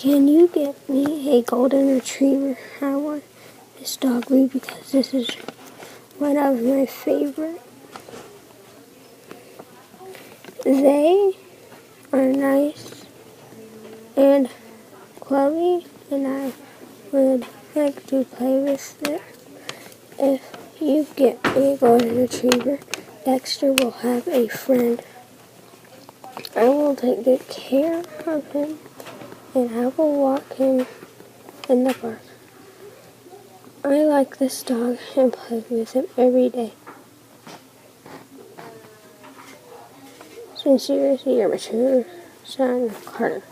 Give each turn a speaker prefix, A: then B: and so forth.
A: Can you get me a golden retriever? I want this dog breed because this is one of my favorite. They are nice, and Chloe and I would like to play with it. If you get a golden retriever, Dexter will have a friend. I will take good care of him, and I will walk him in the park. I like this dog and play with him every day. Sincerely, your mature son, Carter.